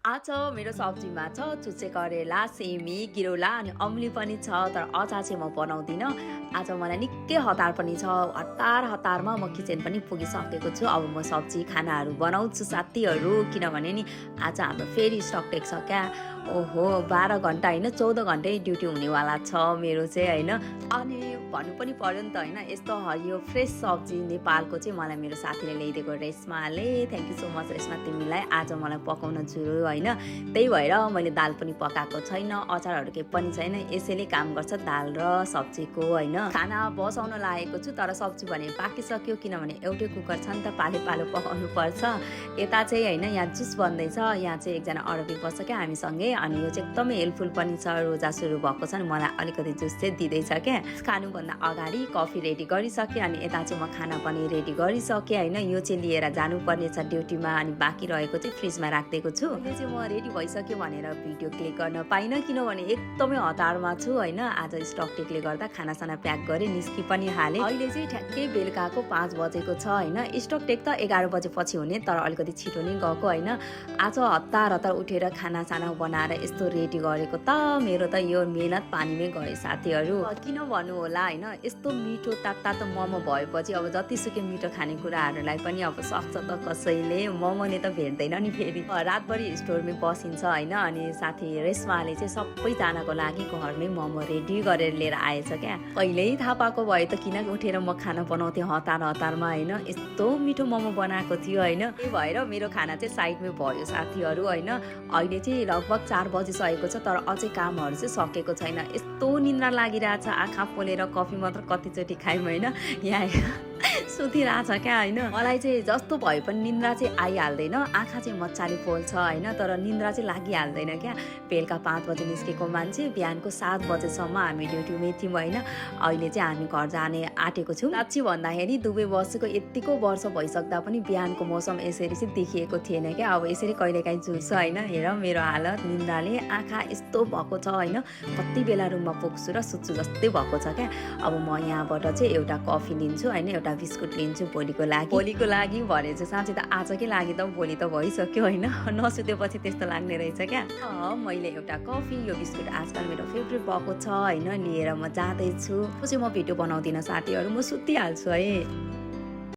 आज मेरो सब्जीमा छ चुच्चे करेला, सिमी, किरौला अनि अम्ली पनि छ। तर अचार चाहिँ म बनाउँदिनँ। आज मलाई निकै हतार पनि छ। हतारमा म किचन पनि पुगिसकेको छु। अब म सब्जी खानाहरू बनाउँछु साथीहरू, किनभने नि आज हाम्रो फेरि स्टक टेक छ क्या। ओहो 12 घन्टा होइन 14 घन्टै ड्युटी हुनेवाला छ मेरो चाहिँ होइन। अनि भन्नु पनि पर्यो नि त होइन, यस्तो हरियो फ्रेस सब्जी नेपालको चाहिँ मलाई मेरो साथीले ल्याइदिएको रेस्माले। Thank you so much Reshma तिमीलाई। आज मलाई पकाउन जुरो होइन, त्यही भएर मैले दाल पनि पकाएको छैन, अचारहरू केही पनि छैन। यसैले काम गर्छ दाल र सब्जीको होइन। खाना बसाउन लागेको छु तर सब्जी भने पाकिसक्यो, किनभने एउटै कुकर छ नि त, पालो पकाउनु पर्छ। यता चाहिँ होइन यहाँ जुस बन्दैछ। यहाँ चाहिँ एकजना अरबी बस्छ क्या हामीसँगै, अनि यो चाहिँ एकदमै हेल्पफुल पनि छ। रोजा सुरु भएको छ नि, मलाई अलिकति जुस चाहिँ दिँदैछ क्या। खानुभन्दा अगाडि कफी रेडी गरिसकेँ, अनि यता चाहिँ म खाना पनि रेडी गरिसकेँ होइन। यो चाहिँ लिएर जानुपर्ने छ ड्युटीमा, अनि बाँकी रहेको चाहिँ फ्रिजमा राखिदिएको छु। अहिले चाहिँ म रेडी भइसक्यो भनेर भिडियो क्लिक गर्न पाइनँ, किनभने एकदमै हतारमा छु होइन। आज स्टक टेकले गर्दा खानासाना प्याक गरेँ, निस्कि पनि हालेँ। अहिले चाहिँ ठ्याक्कै बेलुकाको 5 बजेको छ होइन। स्टक टेक त 11 बजे पछि हुने, तर अलिकति छिटो नै गएको होइन। आज हतार उठेर खानासाना बनाएर यस्तो रेडी गरेको त मेरो त यो मेहनत पानीमै गयो साथीहरू। किन भन्नु होला होइन, यस्तो मिठो तातो मोमो भएपछि अब जतिसुकै मिठो खानेकुराहरूलाई पनि अब सक्छ त कसैले, मोमोले त भेट्दैन नि फेरि। रातभरि स्टोरमै बसिन्छ होइन। अनि साथी रेस्माले चाहिँ सबैजनाको लागि घरमै मोमो रेडी गरेर लिएर आएछ क्या। पहिल्यै थाहा पाएको भए त किन उठेर म खाना बनाउँथेँ हतारमा होइन। यस्तो मिठो मोमो बनाएको थियो होइन। त्यही भएर मेरो खाना चाहिँ साइडमै भयो साथीहरू होइन। अहिले चाहिँ लगभग 4 बजिसकेको छ, तर अझै कामहरू चाहिँ सकेको छैन। यस्तो निन्द्रा लागिरहेछ, आँखा पोलेर कफी मात्र कतिचोटि खायौँ होइन। यहाँ सुतिरहेछ क्या होइन। मलाई चाहिँ जस्तो भए पनि निन्द्रा चाहिँ आइहाल्दैन, आँखा चाहिँ मजाले पोल्छ होइन, तर निन्द्रा चाहिँ लागिहाल्दैन क्या। बेलुका 5 बजे निस्केको मान्छे बिहानको 7 बजेसम्म हामी ड्युटीमै थियौँ होइन। अहिले चाहिँ हामी घर जाने आँटेको छौँ। साँच्ची भन्दाखेरि दुबई बसेको यत्तिको वर्ष भइसक्दा पनि बिहानको मौसम यसरी चाहिँ देखिएको थिएन क्या। अब यसरी कहिलेकाहीँ जुल्छ होइन। हेर मेरो हालत, निन्द्राले आँखा यस्तो भएको छ होइन। कति बेला रुममा पुग्छु र सुत्छु जस्तै भएको छ क्या। अब म यहाँबाट चाहिँ एउटा कफी लिन्छु होइन, एउटा बिस्कुट लिन्छु भोलिको लागि भने चाहिँ साँच्चै त आजकै लागि त भोलि त भइसक्यो होइन। नसुतेपछि त्यस्तो लाग्ने रहेछ क्या। मैले एउटा कफी, यो बिस्कुट आजकल मेरो फेभरेट भएको छ होइन, लिएर म जाँदैछु। पछि म भिडियो बनाउँदिनँ साथीहरू, म सुतिहाल्छु है।